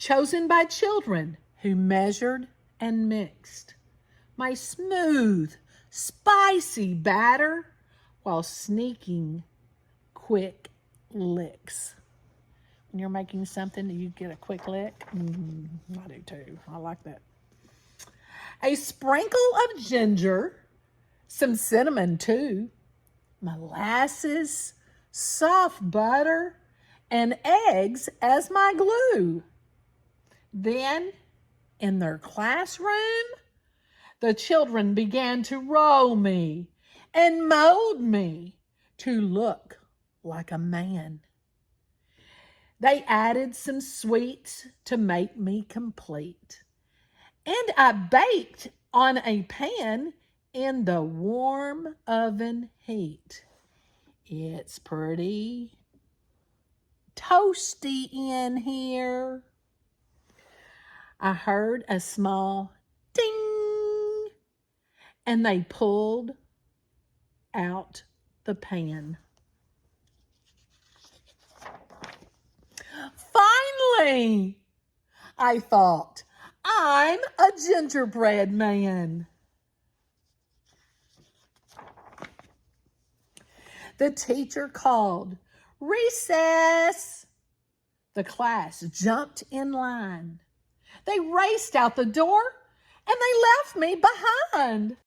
chosen by children who measured and mixed my smooth, spicy batter while sneaking quick licks. When you're making something, you get a quick lick. I do too. I like that. A sprinkle of ginger, some cinnamon too, molasses, soft butter, and eggs as my glue. Then, in their classroom, the children began to roll me and mold me to look like a man. They added some sweets to make me complete, and I baked on a pan in the warm oven heat. It's pretty toasty in here. I heard a small ding, and they pulled out the pan. Finally, I thought, I'm a gingerbread man. The teacher called, "Recess!" The class jumped in line. They raced out the door and they left me behind.